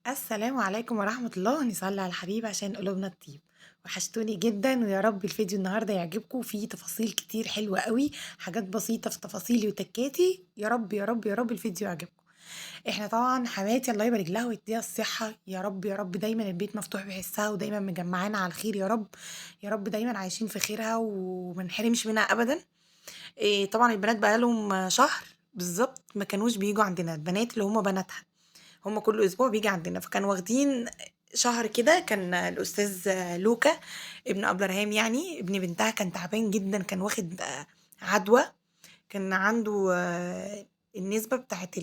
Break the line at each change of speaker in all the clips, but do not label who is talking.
السلام عليكم ورحمة الله، نصلي على الحبيب عشان قلوبنا تطيب. وحشتوني جدا، ويا رب الفيديو النهارده يعجبكم. فيه تفاصيل كتير حلوة قوي، حاجات بسيطة في تفاصيلي وتكاتي. يا رب يا رب يا رب الفيديو يعجبكم. احنا طبعا حماتي الله يبارك لها ويديها الصحة، يا رب يا رب دايما البيت مفتوح بحسها، ودايما مجمعانا على الخير يا رب. يا رب دايما عايشين في خيرها ومنحرمش منها ابدا. إيه طبعا البنات بقالهم شهر بالظبط ما كانوش بيجوا عندنا، البنات اللي هم بناتها هم كل اسبوع بيجي عندنا، فكانوا واخدين شهر كده. كان الاستاذ لوكا ابن ابلرهام، يعني ابن بنتها، كان تعبان جدا، كان واخد عدوى. كان عنده النسبة بتاعت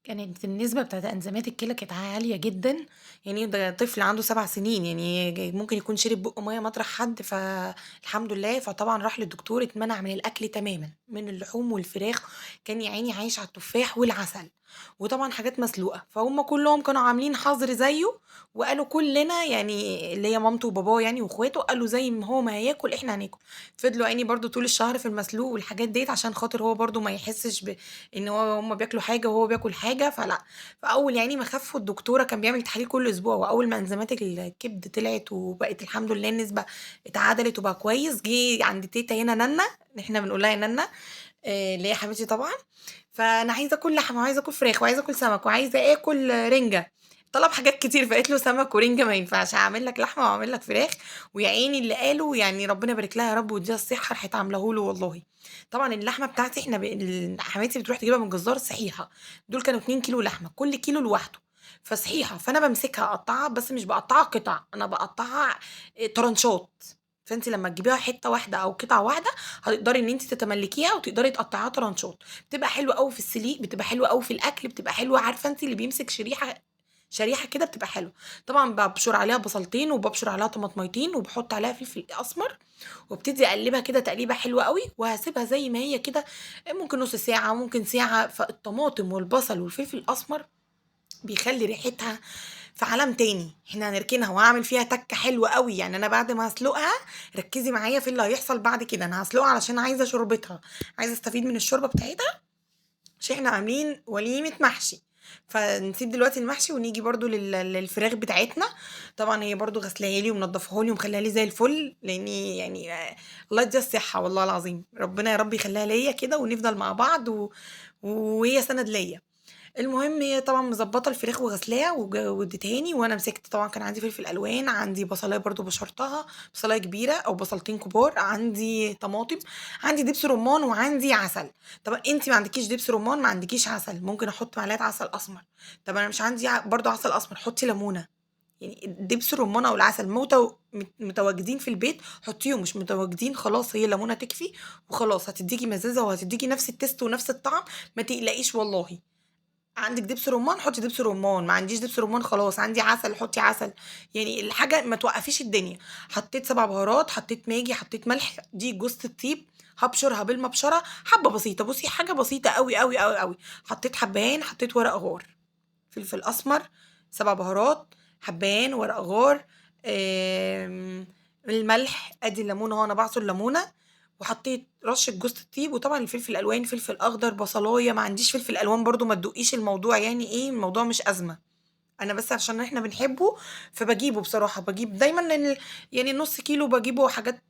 كانت النسبة بتاعة أنزيمات الكلى كانت عالية جدًا. يعني ده طفل عنده 7 سنين، يعني ممكن يكون شرب بُق مَيّة مطرح حد، فالحمد لله. فطبعًا راح للدكتور، اتمنع من الأكل تمامًا، من اللحوم والفراخ. كان يا عيني عايش على التفاح والعسل، وطبعًا حاجات مسلوقة. فهُم كلّهم كانوا عاملين حظر زيه، وقالوا كلنا، يعني اللي هي مامته وباباه يعني واخواته، قالوا زي ما هو ما هياكل إحنا هناكل. فضلوا يا عيني برضه طول الشهر في المسلوق والحاجات ديّة، عشان خاطر هو برضه ما يحسش إن هُم بياكلوا حاجة وهو بياكل حاجة، فلأ. فأول يعني ما خَفّوا، الدكتورة كان بيعمل تحاليل كل أسبوع، وأول ما إنزيمات الكبد طلعت وبقت الحمد لله النسبة اتعدلت وبقى كويس، جه عند تيتة هنا نانا، إحنا بنقول لها يا نانا، اللي هي حماتي طبعًا. فأنا عايزة آكل لحمة وعايزة آكل فراخ وعايزة آكل سمك وعايزة آكل رِنجة. طلب حاجات كتير، فقالت له سمك ورِنجة ما ينفعش، هاعمل لك لحمة وهاعمل لك فراخ. ويا عيني اللي قاله، يعني ربنا يبارك لها يا رب ويديها الصحة، راحت عاملاه له والله. طبعًا اللحمة بتاعتي إحنا حماتي بتروح تجيبها من الجزار صحيحة. دول كانوا 2 كيلو لحمة، كل كيلو لوحده، فصحيحة. فأنا بامسكها أقطّعها، بس مش باقطّعها قطع، أنا باقطّعها طرنشات. فأنتِ لمّا تجيبيها حتّة واحدة أو قطعة واحدة، هتقدري إن أنتِ تتملّكيها وتقدري تقطّعيها طرنشات. بتبقى حلوة أوي في السليق، بتبقى حلوة أوي في الأكل، بتبقى حلوة، عارفة أنتِ اللي بيمسك شريحة كده بتبقى حلوة. طبعًا بابشر عليها بصلتين، وبابشر عليها طماطميتين، وباحط عليها فلفل أسمر، وابتدي أقلّبها كده تقليبة حلوة أوي، وهاسيبها زي ما هي كده، ممكن نُص ساعة، ممكن ساعة. فالطماطم والبصل والفلفل الأسمر بيخلّي ريحتها في عالم تاني. إحنا هنركنها وهاعمل فيها تَكّة حلوة أوي. يعني أنا بعد ما هاسلقها، ركّزي معايا في اللي هيحصل بعد كده. أنا هاسلقها علشان عايزة شوربتها، عايزة أستفيد من الشوربة بتاعتها، عشان إحنا عاملين وليمة محشي. فنسيب دلوقتي المحشي ونيجي برضه للفراخ بتاعتنا. طبعًا هي برضه غاسلاها لي ومنضفاها لي ومخلّياها لي زي الفل، لإني يعني الله يديها الصحة والله العظيم. ربنا يا رب يخلّيها ليّا كده ونفضل مع بعض، وهي سَنَد ليّا. المهم هي طبعًا مضبّطة الفراخ وغاسلاها وادّيتهاني، وأنا مسكت طبعًا كان عندي فلفل ألوان، عندي بصلاية برضه بشرتها، بصلاية كبيرة أو بصلتين كبار، عندي طماطم، عندي دبس رُمّان وعندي عسل. طب أنتِ ما عندكيش دبس رُمّان، ما عندكيش عسل، ممكن أحُط معلقة عسل أسمر. طب أنا مش عندي برضه عسل أسمر، حُطّي ليمونة. يعني دبس الرُمّان أو العسل متواجدين في البيت، حُطّيهم، مش متواجدين خلاص هي الليمونة تكفي وخلاص، هتدّيكِ مزازة وهتدّيكِ نفس الtaste ونفس الطعم، ما تقلقيش والله. عندِك دبس رُمّان، حُطّي دبس رُمّان، ما عنديش دبس رُمّان خلاص، عندي عسل، حُطّي عسل. يعني الحاجة ما توقّفيش الدنيا. حطّيت 7 بهارات، حطّيت ماجي، حطّيت ملح، دي جوزة الطيب، هابشرها بالمبشرة حبّة بسيطة. بُصّي حاجة بسيطة أوي، أوي، أوي، أوي. حطّيت حبّهان، حطّيت ورق غار، فلفل أسمر، 7 بهارات، حبّهان، ورق غار، آمم، الملح، أدي الليمون أهو أنا باعصر ليمونة، وحطيت رشة جوزة الطيب، وطبعًا الفلفل الألوان، فلفل أخضر، بصلاية. ما عنديش فلفل ألوان برضه ما تدوقيش الموضوع، يعني إيه، الموضوع مش أزمة. أنا بس عشان إحنا بنحبه، فباجيبه بصراحة، باجيب دايمًا يعني النُص كيلو باجيبه حاجات،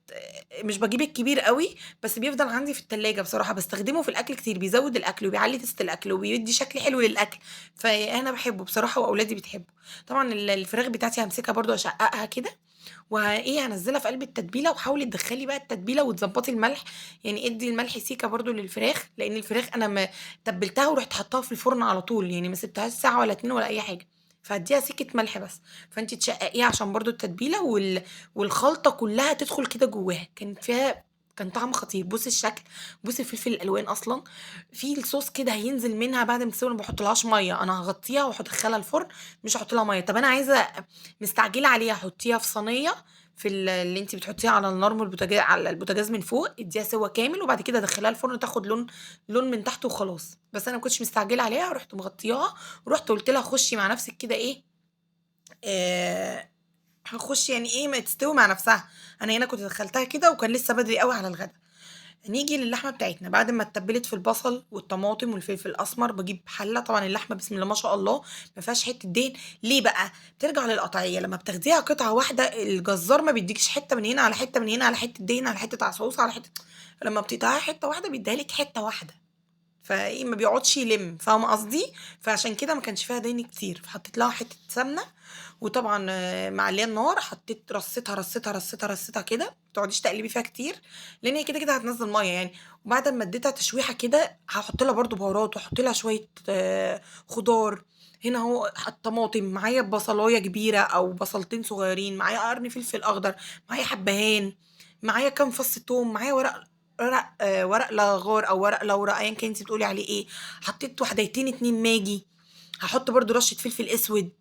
مش باجيب الكبير أوي، بس بيفضل عندي في التلاجة بصراحة، باستخدمه في الأكل كتير، بيزوّد الأكل وبيعلّي تيست الأكل وبيدّي شكل حلو للأكل. فأنا باحبه بصراحة وأولادي بتحبه. طبعًا الفراخ بتاعتي هامسكها برضه أشقّقها كده، إيه، هانزّلها في قلب التتبيلة، وحاولي تدخّلي بقى التتبيلة وتضبّطي الملح. يعني ادّي الملح سيكة برضه للفراخ، لإن الفراخ أنا تبّلتها ورُحت حاطّاها في الفرن على طول، يعني ما سِبتهاش ساعة ولا 2 ولا أي حاجة. فادّيها سِكّة ملح بس. فأنتِ تشقّقيها عشان برضه التتبيلة والخلطة كلّها تدخل كده جواها. كان طعم خطير. بُصّي الشكل، بُصّي الفلفل الألوان أصلًا، في الصوص كده هينزل منها بعد ما تستوي. أنا ما باحطّلهاش مَيّة، أنا هاغطّيها وهادخّلها الفرن، مش هاحط لها مَيّة. طَب أنا عايزة مستعجلة عليها، حطيها في صينية، اللي أنتِ بتحطيها على النار من على البوتاجاز من فوق، ادّيها سِوَّ كامل، وبعد كده دخّليها الفرن تاخد لون من تحت وخلاص. بس أنا ما كنتش مستعجلة عليها، رُحت مغطياها، ورُحت قُلت لها خُشي مع نفسِك كده إيه، آآ هاخُش يعني إيه، ما تستوي مع نفسها. أنا هنا كنت دخّلتها كده وكان لسه بدري أوي على الغدا. نيجي للحمة بتاعتنا بعد ما اتبلت في البصل والطماطم والفلفل الأسمر، باجيب حلة، طبعًا اللحمة بسم الله ما شاء الله ما فيهاش حتة دهن، ليه بقى؟ بترجع للقطعية، لمّا بتاخديها قطعة واحدة الجزار ما بيديكيش حتة من هنا على حتة من هنا على حتة دهن على حتة عصعوصة على حتة، لمّا بتقطعيها حتة واحدة بيديها لِك حتة واحدة. فإيه ما بيقعدش يلم، فاهمة قصدي؟ فعشان كده ما كانش فيها دهن كتير، فحطيت لها حتة سمنة، وطبعًا معلية النار، حطيت رصيتها، رصيتها، رصيتها، رصيتها كده، ما تقعديش تقلبي فيها كتير، لإن هي كده هتنزّل مَيّة يعني، وبعد أمّا اديتها تشويحة كده هاحط لها برضه بهارات، واحط لها شوية خضار، هنا أهو الطماطم، معايا بصلاية كبيرة أو بصلتين صغيرين، معايا قرن فلفل أخضر، معايا حبهان، معايا كام فص توم، معايا ورق لغار أو ورق لورا أيًا كان أنتِ بتقولي عليه إيه، حطيت وحدايتين 2 ماجي، هاحط برضه رشة فلفل أسود.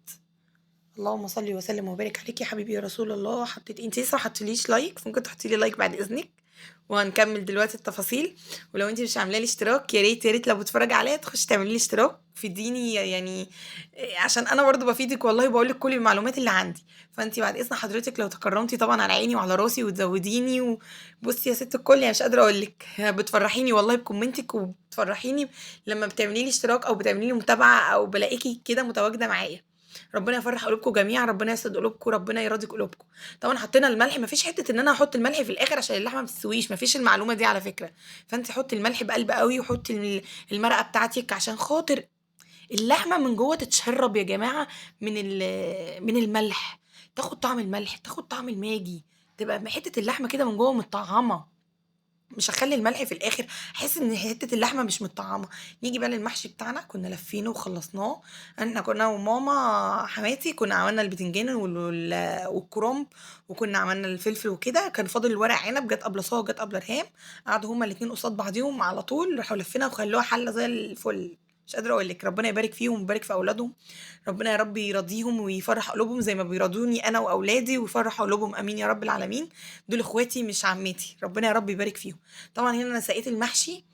اللهم صل وسلم وبارك عليك يا حبيبي يا رسول الله. حطيت أنتِ لسه ما حطيتيليش لايك، فممكن تحطي لي لايك بعد إذنك، وهنكمل دلوقتي التفاصيل. ولو أنتِ مش عاملة لي اشتراك يا ريت، يا ريت لو بتتفرجي عليَّ تخشي تعملي لي اشتراك، فيديني يعني عشان أنا برضه بافيدِك والله وباقول لِك كل المعلومات اللي عندي. فأنتِ بعد إذن حضرتِك لو تكرمتِ طبعًا على عيني وعلى راسي وتزوديني بُصّي يا ست الكل يعني مش قادرة أقول لِك، بتفرحيني والله بكومنتِك وبتفرحيني لمّا بتعملي لي اشتراك أو بتعملي لي متابعة أو بالاقيكِ كده متواجدة معايا. ربنا يفرّح قلوبكم جميعًا، ربنا يسعد قلوبكم، ربنا يراضي قلوبكم. طبعًا حطينا الملح، ما فيش حتّة إن أنا هاحط الملح في الآخر عشان اللحمة ما تستويش، ما فيش المعلومة دي على فكرة، فأنتِ حطّي الملح بقلب أوي وحطّي المرقة بتاعتِك عشان خاطر اللحمة من جوّه تتشرّب يا جماعة من الملح، تاخد طعم الملح، تاخد طعم الماجي، تبقى حتّة اللحمة كده من جوّه متطعّمة. مش هاخلّي الملح في الآخر، هاحس إن حتّة اللحمة مش متطعّمة. نيجي بقى للمحشي بتاعنا، كُنّا لافّينه وخلّصناه، إحنا كُنّا وماما حماتي كُنّا عملنا البتنجان والكرنب، وكُنّا عملنا الفلفل وكده، كان فاضل الورق عنب، جات قبل صاج جات قبل ريهام، قعدوا هُم الاتنين قصاد بعضيهم على طول، راحوا لافّينها وخلّوها حلّة زي الفل، مش قادرة أقول لِك، ربنا يبارك فيهم ويبارك في أولادهم، ربنا يا رب يراضيهم ويفرّح قلوبهم زي ما بيراضوني أنا وأولادي ويفرّح قلوبهم آمين يا رب العالمين، دول إخواتي مش عمّتي، ربنا يا رب يبارك فيهم. طبعًا هنا أنا سقيت المحشي،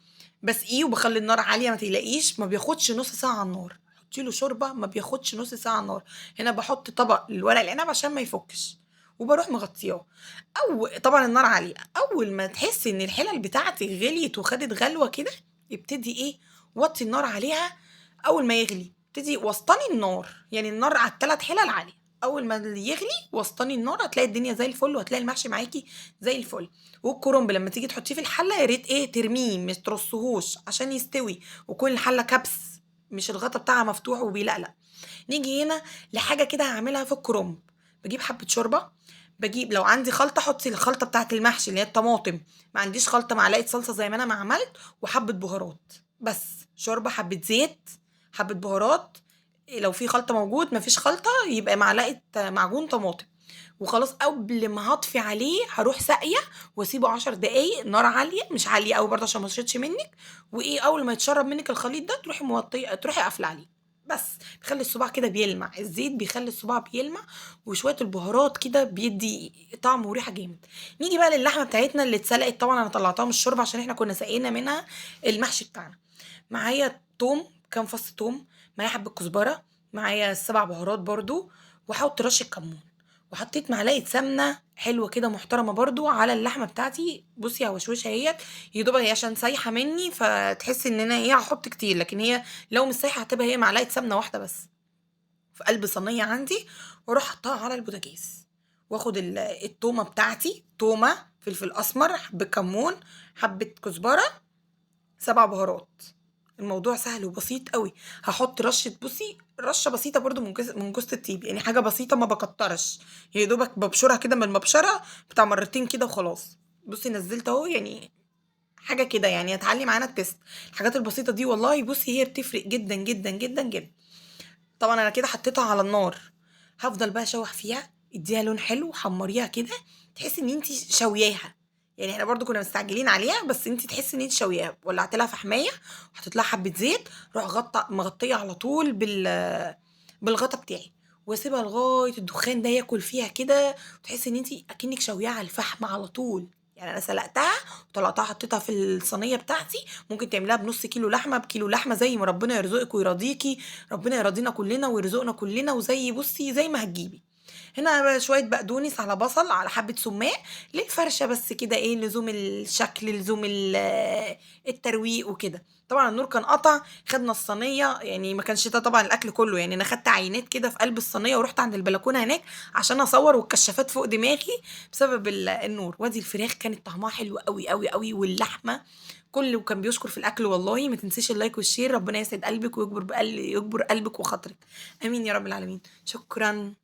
باسقيه وباخلّي النار عالية ما تقلقيش، ما بياخدش نُص ساعة على النار، حطّي له شوربة ما بياخدش نُص ساعة على النار، هنا باحط طبق للورق العنب عشان ما يفُكِّش، وباروح مغطياه، طبعًا النار عالية، أول ما تحسّي إن الحِلَل بتاعتِك غليت وخدت غلوة كده، ابتدي إيه، وطّي النار عليها أول ما يغلي، ابتدي وسطني النار، يعني النار على ال3 حِلَل عالية، أول ما يغلي وسطني النار هتلاقي الدنيا زي الفل وهتلاقي المحشي معاكِ زي الفل. والكرنب لمّا تيجي تحطيه في الحلة يا ريت إيه ترميه ما ترصّهوش عشان يستوي، وتكون الحلة كَبْس مش الغطا بتاعها مفتوح وبيلقلق. نيجي هنا لحاجة كده هاعملها في الكرنب، باجيب حبة شوربة، باجيب لو عندي خلطة حطي الخلطة بتاعة المحشي اللي هي الطماطم، ما عنديش خلطة معلقة صلصة زي ما أنا ما عملت، وحبة بهارات، بس شوربة، حبة زيت، حبة بهارات، لو في خلطة موجود، ما فيش خلطة يبقى معلقة معجون طماطم. وخلاص قبل ما هاطفي عليه هاروح ساقية واسيبه 10 دقايق نار عالية مش عالية أوي برضه عشان ما يشيطش منِّك، وإيه أول ما يتشرب منِّك الخليط ده تروحي موطية تروحي قافلة عليه، بس بيخلّي الصباع كده بيلمع، الزيت بيخلّي الصباع بيلمع، وشوية البهارات كده بيدّي طعم وريحة جامد. نيجي بقى للحمة بتاعتنا اللي اتسلقت طبعًا أنا طلّعتها من الشوربة عشان إحنا كنا ساقيين منها المحشي بتاعنا. معايا توم، كام فص توم، معايا حبة كزبرة، معايا ال7 بهارات برضه، وهاحط رشة كمون، وحطيت معلقة سمنة حلوة كده محترمة برضه على اللحمة بتاعتي، بُصّي هاوشوشها أهيّة، يا دوب هي عشان سايحة منّي فتحسّي إن أنا إيه هاحط كتير، لكن هي لو مش سايحة هتبقى هي معلقة سمنة واحدة بس، في قلب صينية عندي، وأروح حاطاها على البوتاجاز، وآخد التومة بتاعتي، تومة، فلفل أسمر، حبة كمون، حبة كزبرة، 7 بهارات. الموضوع سهل وبسيط أوي، هاحط رشة بُصّي، رشة بسيطة برضه من جوزة الطيب، يعني حاجة بسيطة ما باكتّرش، يا دوبك بابشرها كده من المبشرة بتاع مرتين كده وخلاص. بُصّي نزّلت أهو يعني حاجة كده يعني هتعلّي معانا التيست، الحاجات البسيطة دي والله بُصّي هي بتفرق جدًا، جدًا، جدًا، جدًا. طبعًا أنا كده حطيتها على النار، هافضل بقى أشوّح فيها، ادّيها لون حلو، حمّريها كده، تحسّي إن أنتِ شاوياها، يعني إحنا برضه كنا مستعجلين عليها، بس أنتِ تحسّي إن أنتِ شاوياها، ولّعت لها فحماية وحطيت لها حبّة زيت، أروح مغطية على طول بالغطا بتاعي، واسيبها لغاية الدخان ده ياكل فيها كده، وتحسّي إن أنتِ أكنِّك شاوياها على الفحم على طول، يعني أنا سلقتها وطلعتها حطيتها في الصينية بتاعتي، ممكن تعمليها بنُص كيلو لحمة، بكيلو لحمة، زي ما ربنا يرزقِك ويرضيكِ، ربنا يرضينا كلنا ويرزقنا كلنا وزي بُصّي زي ما هتجيبي. هنا بقى شوية بقدونس على بصل على حبة سُمّاق للفرشة بس كده إيه، لزوم الشكل، لزوم الترويق وكده. طبعًا النور كان قطع، خدنا الصينية يعني ما كانش ده طبعًا الأكل كُلّه، يعني أنا خدت عينات كده في قلب الصينية ورُحت عند البلكونة هناك عشان أصوّر والكشافات فوق دماغي بسبب النور. وادي الفراخ كانت طعمها حلو أوي، أوي، أوي، واللحمة كُلّه كان بيشكر في الأكل والله. ما تنسيش اللايك والشير، ربنا يسعد قلبِك ويجبر يجبر قلبِك وخاطرِك. آمين يا رب العالمين. شكرًا.